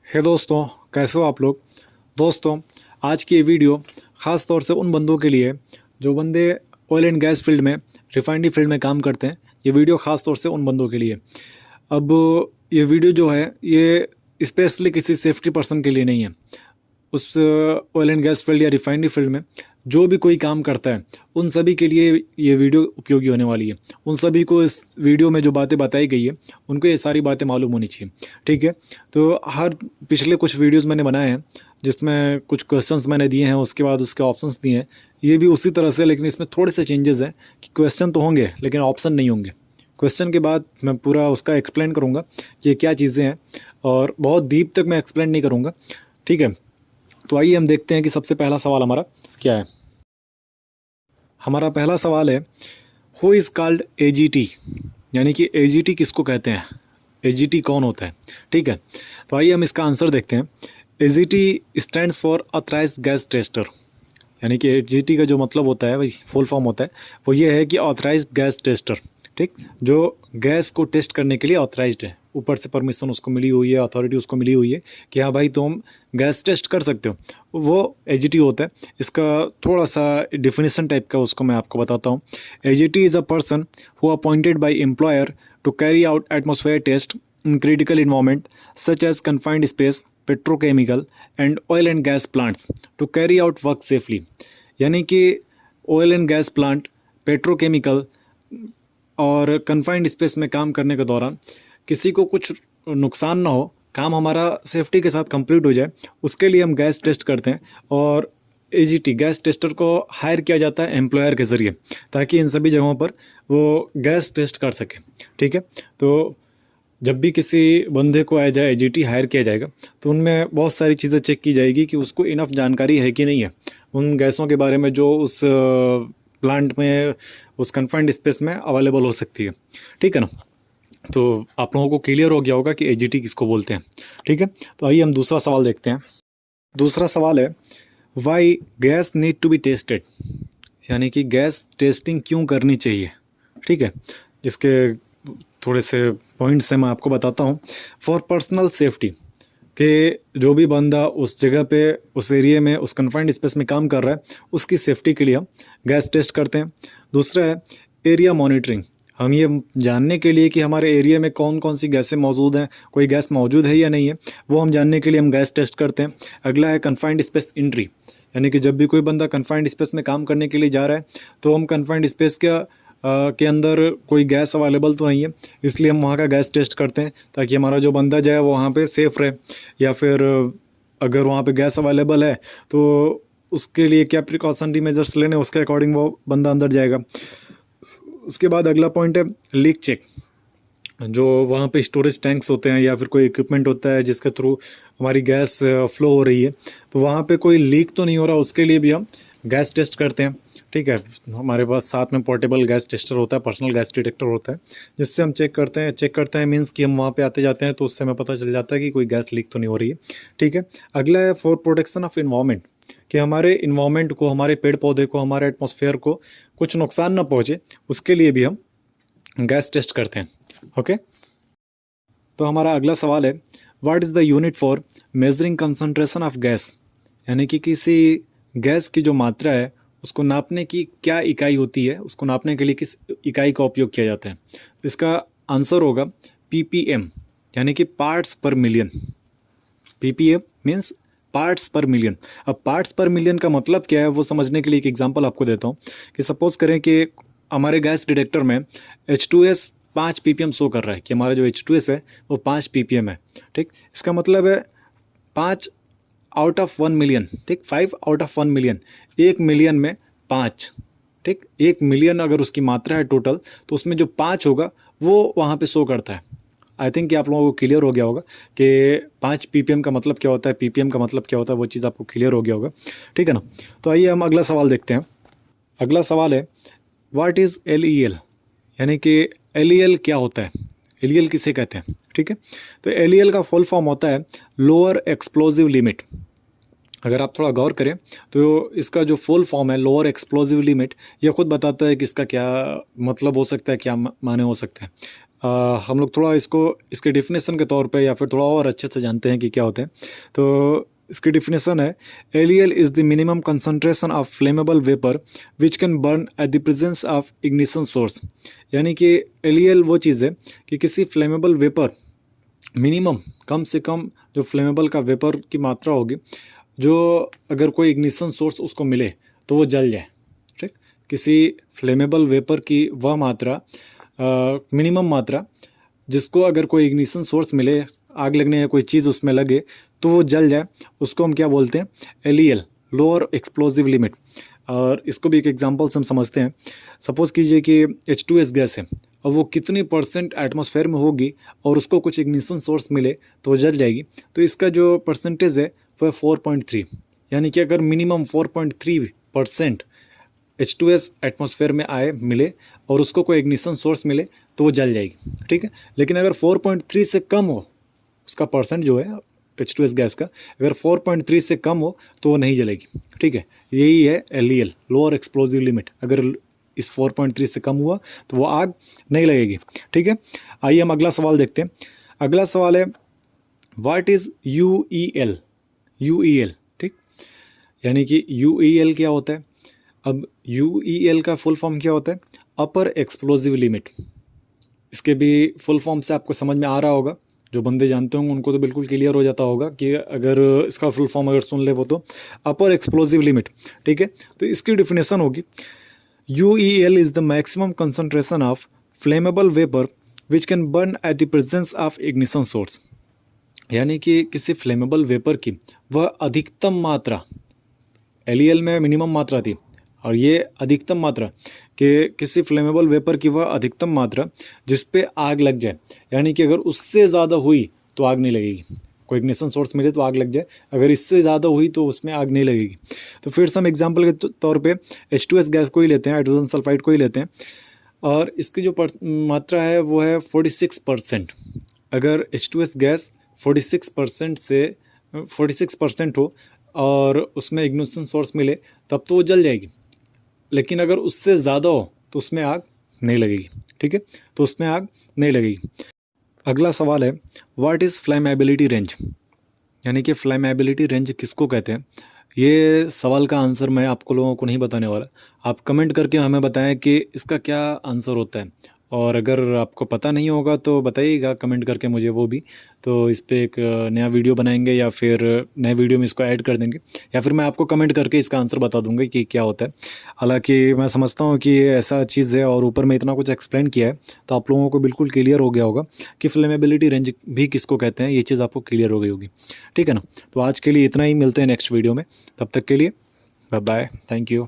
हे दोस्तों, कैसे हो आप लोग। दोस्तों, आज की ये वीडियो ख़ास तौर से उन बंदों के लिए है जो बंदे ऑयल एंड गैस फील्ड में, रिफाइनरी फील्ड में काम करते हैं। ये वीडियो ख़ास तौर से उन बंदों के लिए है। अब ये वीडियो जो है ये स्पेशली किसी सेफ्टी पर्सन के लिए नहीं है। उस ऑयल एंड गैस फील्ड या रिफाइनरी फील्ड में जो भी कोई काम करता है उन सभी के लिए ये वीडियो उपयोगी होने वाली है। उन सभी को इस वीडियो में जो बातें बताई गई है उनको ये सारी बातें मालूम होनी चाहिए। ठीक है, तो पिछले कुछ वीडियोस मैंने बनाए हैं जिसमें कुछ क्वेश्चंस मैंने दिए हैं, उसके बाद उसके ऑप्शंस दिए हैं। ये भी उसी तरह से, लेकिन इसमें थोड़े से चेंजेस हैं कि क्वेश्चन तो होंगे लेकिन ऑप्शन नहीं होंगे। क्वेश्चन के बाद मैं पूरा उसका एक्सप्लेन करूँगा कि ये क्या चीज़ें हैं, और बहुत डीप तक मैं एक्सप्लेन नहीं करूँगा। ठीक है, तो आइए हम देखते हैं कि सबसे पहला सवाल हमारा क्या है। हमारा पहला सवाल है, हु इज़ कॉल्ड एजीटी, यानी कि एजीटी किसको कहते हैं, एजीटी कौन होता है। ठीक है, तो आइए हम इसका आंसर देखते हैं। AGT stands for authorised gas tester, यानी कि एजीटी का जो मतलब होता है, वही फुल फॉर्म होता है, वो ये है कि ऑथराइज्ड गैस टेस्टर। ठीक, जो गैस को टेस्ट करने के लिए ऑथराइज्ड है, ऊपर से परमिशन उसको मिली हुई है, अथॉरिटी उसको मिली हुई है कि हाँ भाई तुम गैस टेस्ट कर सकते हो, वो एजीटी होता है। इसका थोड़ा सा डिफिनेशन टाइप का उसको मैं आपको बताता हूँ। AGT is a person who appointed by employer to carry out atmosphere test in critical environment such as confined space, petrochemical and oil and gas plants to carry out work safely। यानी कि oil and gas plant, petrochemical और confined space में काम करने के दौरान किसी को कुछ नुकसान ना हो, काम हमारा सेफ्टी के साथ कंप्लीट हो जाए, उसके लिए हम गैस टेस्ट करते हैं। और एजीटी गैस टेस्टर को हायर किया जाता है एम्प्लॉयर के ज़रिए, ताकि इन सभी जगहों पर वो गैस टेस्ट कर सके। ठीक है, तो जब भी किसी बंदे को आ जाए एजीटी हायर किया जाएगा तो उनमें बहुत सारी चीज़ें चेक की जाएगी कि उसको इनफ जानकारी है कि नहीं है उन गैसों के बारे में जो उस प्लांट में, उस कन्फाइंड स्पेस में अवेलेबल हो सकती है। ठीक है ना, तो आप लोगों को क्लियर हो गया होगा कि एजीटी किसको बोलते हैं। ठीक है, तो आइए हम दूसरा सवाल देखते हैं। दूसरा सवाल है, why gas need to be tested, यानी कि गैस टेस्टिंग क्यों करनी चाहिए। ठीक है, जिसके थोड़े से पॉइंट्स हैं मैं आपको बताता हूँ। फॉर पर्सनल सेफ्टी, कि जो भी बंदा उस जगह पे, उस एरिया में, उस कन्फाइंड स्पेस में काम कर रहा है, उसकी सेफ्टी के लिए हम गैस टेस्ट करते हैं। दूसरा है एरिया मॉनिटरिंग, हम ये जानने के लिए कि हमारे एरिया में कौन कौन सी गैसें मौजूद हैं, कोई गैस मौजूद है या नहीं है, वो हम जानने के लिए हम गैस टेस्ट करते हैं। अगला है कन्फाइंड स्पेस एंट्री, यानी कि जब भी कोई बंदा कन्फाइंड स्पेस में काम करने के लिए जा रहा है तो हम कन्फाइंड स्पेस के अंदर कोई गैस अवेलेबल तो नहीं है, इसलिए हम वहाँ का गैस टेस्ट करते हैं ताकि हमारा जो बंदा जाए वो वहाँ पे सेफ़ रहे। या फिर अगर वहाँ पे गैस अवेलेबल है तो उसके लिए क्या प्रिकॉशनरी मेजर्स लेने, उसके अकॉर्डिंग वो बंदा अंदर जाएगा। उसके बाद अगला पॉइंट है लीक चेक, जो वहाँ पे स्टोरेज टैंक्स होते हैं या फिर कोई इक्विपमेंट होता है जिसके थ्रू हमारी गैस फ्लो हो रही है, तो वहाँ पे कोई लीक तो नहीं हो रहा, उसके लिए भी हम गैस टेस्ट करते हैं। ठीक है, हमारे पास साथ में पोर्टेबल गैस टेस्टर होता है, पर्सनल गैस डिटेक्टर होता है, जिससे हम चेक करते हैं मीन्स कि हम वहाँ पे आते जाते हैं तो उससे हमें पता चल जाता है कि कोई गैस लीक तो नहीं हो रही है। ठीक है, अगला है फॉर प्रोटेक्शन ऑफ इन्वायरमेंट, कि हमारे इन्वायरमेंट को, हमारे पेड़ पौधे को, हमारे एटमॉस्फेयर को कुछ नुकसान ना पहुँचे, उसके लिए भी हम गैस टेस्ट करते हैं। ओके, तो हमारा अगला सवाल है, what is the unit for measuring concentration of gas, यानी कि किसी गैस की जो मात्रा है उसको नापने की क्या इकाई होती है, उसको नापने के लिए किस इकाई का उपयोग किया जाता है। तो इसका आंसर होगा पीपीएम, यानी कि पार्ट्स पर मिलियन। पीपीएम मीन्स पार्ट्स पर मिलियन। अब पार्ट्स पर मिलियन का मतलब क्या है वो समझने के लिए एक एग्जांपल आपको देता हूँ कि सपोज़ करें कि हमारे गैस डिटेक्टर में H2S 5 ppm शो कर रहा है, कि हमारा जो H2S है वो 5 ppm है। ठीक, इसका मतलब है 5 आउट ऑफ 1 मिलियन। ठीक, 5 आउट ऑफ 1 मिलियन, 1 मिलियन में 5। ठीक, 1 मिलियन अगर उसकी मात्रा है टोटल, तो उसमें जो 5 होगा वो वहाँ पे शो करता है। आई थिंक कि आप लोगों को क्लियर हो गया होगा कि 5 ppm का मतलब क्या होता है, ppm का मतलब क्या होता है, वो चीज़ आपको क्लियर हो गया होगा। ठीक है ना, तो आइए हम अगला सवाल देखते हैं। अगला सवाल है, व्हाट इज़ LEL, यानी कि LEL क्या होता है, LEL किसे कहते हैं। ठीक है, तो LEL का फुल फॉर्म होता है लोअर एक्सप्लोजिव लिमिट। अगर आप थोड़ा गौर करें तो इसका जो फुल फॉर्म है लोअर एक्सप्लोजिव लिमिट, यह खुद बताता है कि इसका क्या मतलब हो सकता है, क्या माने हो सकते हैं। हम लोग थोड़ा इसके डेफिनेशन के तौर पे या फिर थोड़ा और अच्छे से जानते हैं कि क्या होते हैं। तो इसकी डेफिनेशन है, LEL is the minimum concentration of flammable vapour which can burn at the presence of ignition source. यानी कि एलियल वो चीज़ है कि किसी फ्लेमेबल वेपर मिनिमम, कम से कम जो फ्लेमेबल का वेपर की मात्रा होगी, जो अगर कोई इग्निशन सोर्स उसको मिले तो वो जल जाए। ठीक, किसी फ्लेमेबल वेपर की वह मात्रा, मिनिमम मात्रा, जिसको अगर कोई इग्निशन सोर्स मिले, आग लगने या कोई चीज़ उसमें लगे तो वो जल जाए, उसको हम क्या बोलते हैं, एलियल, लोअर एक्सप्लोजिव लिमिट। और इसको भी एक एग्जांपल से हम समझते हैं। सपोज़ कीजिए कि H2S गैस है, अब वो कितनी परसेंट एटमॉस्फेयर में होगी और उसको कुछ इग्निशन सोर्स मिले तो वो जल जाएगी। तो इसका जो परसेंटेज है वो है 4.3। यानी कि अगर मिनिमम 4.3% H2S एटमॉस्फेयर में आए, मिले, और उसको कोई इग्निशन सोर्स मिले तो वो जल जाएगी। ठीक है, लेकिन अगर 4.3 से कम हो उसका परसेंट जो है H2S गैस का, अगर 4.3 से कम हो तो वो नहीं जलेगी। ठीक है, यही है LEL, लोअर एक्सप्लोजिव लिमिट। अगर इस 4.3 से कम हुआ तो वो आग नहीं लगेगी। ठीक है, आइए हम अगला सवाल देखते हैं। अगला सवाल है, व्हाट इज़ UEL। UEL, ठीक, यानी कि UEL क्या होता है। अब UEL का फुल फॉर्म क्या होता है, अपर एक्सप्लोजिव लिमिट। इसके भी फुल फॉर्म से आपको समझ में आ रहा होगा, जो बंदे जानते होंगे उनको तो बिल्कुल क्लियर हो जाता होगा कि अगर इसका फुल फॉर्म अगर सुन ले वो तो अपर एक्सप्लोजिव लिमिट। ठीक है, तो इसकी डिफिनेशन होगी, UEL is the maximum concentration of flammable vapour which can burn at the presence of ignition source. यानी कि किसी फ्लेमेबल वेपर की वह अधिकतम मात्रा, LEL में मिनिमम मात्रा थी और ये अधिकतम मात्रा, कि किसी फ्लेमेबल वेपर की वह अधिकतम मात्रा जिस पे आग लग जाए। यानी कि अगर उससे ज़्यादा हुई तो आग नहीं लगेगी, कोई इग्निशन सोर्स मिले तो आग लग जाए, अगर इससे ज़्यादा हुई तो उसमें आग नहीं लगेगी। तो फिर से हम एग्जाम्पल के तौर पे H2S गैस को ही लेते हैं, हाइड्रोजन सल्फाइड को ही लेते हैं, और इसकी जो मात्रा है वो है 46%। अगर H2S गैस 46% से 46% हो और उसमें इग्निशन सोर्स मिले तब तो वो जल जाएगी, लेकिन अगर उससे ज़्यादा हो तो उसमें आग नहीं लगेगी। ठीक है, तो उसमें आग नहीं लगेगी। अगला सवाल है, व्हाट इज़ फ्लेमेबिलिटी रेंज। यानी कि फ्लेमेबिलिटी रेंज किसको कहते हैं। ये सवाल का आंसर मैं आपको लोगों को नहीं बताने वाला, आप कमेंट करके हमें बताएं कि इसका क्या आंसर होता है, और अगर आपको पता नहीं होगा तो बताइएगा कमेंट करके मुझे वो भी। तो इस पे एक नया वीडियो बनाएंगे या फिर नए वीडियो में इसको ऐड कर देंगे, या फिर मैं आपको कमेंट करके इसका आंसर बता दूंगा कि क्या होता है। हालांकि मैं समझता हूँ कि ये ऐसा चीज़ है और ऊपर में इतना कुछ एक्सप्लेन किया है तो आप लोगों को बिल्कुल क्लियर हो गया होगा कि फ्लेमेबिलिटी रेंज भी किसको कहते हैं, ये चीज़ आपको क्लियर हो गई होगी। ठीक है ना, तो आज के लिए इतना ही, मिलते हैं नेक्स्ट वीडियो में, तब तक के लिए बाय बाय, थैंक यू।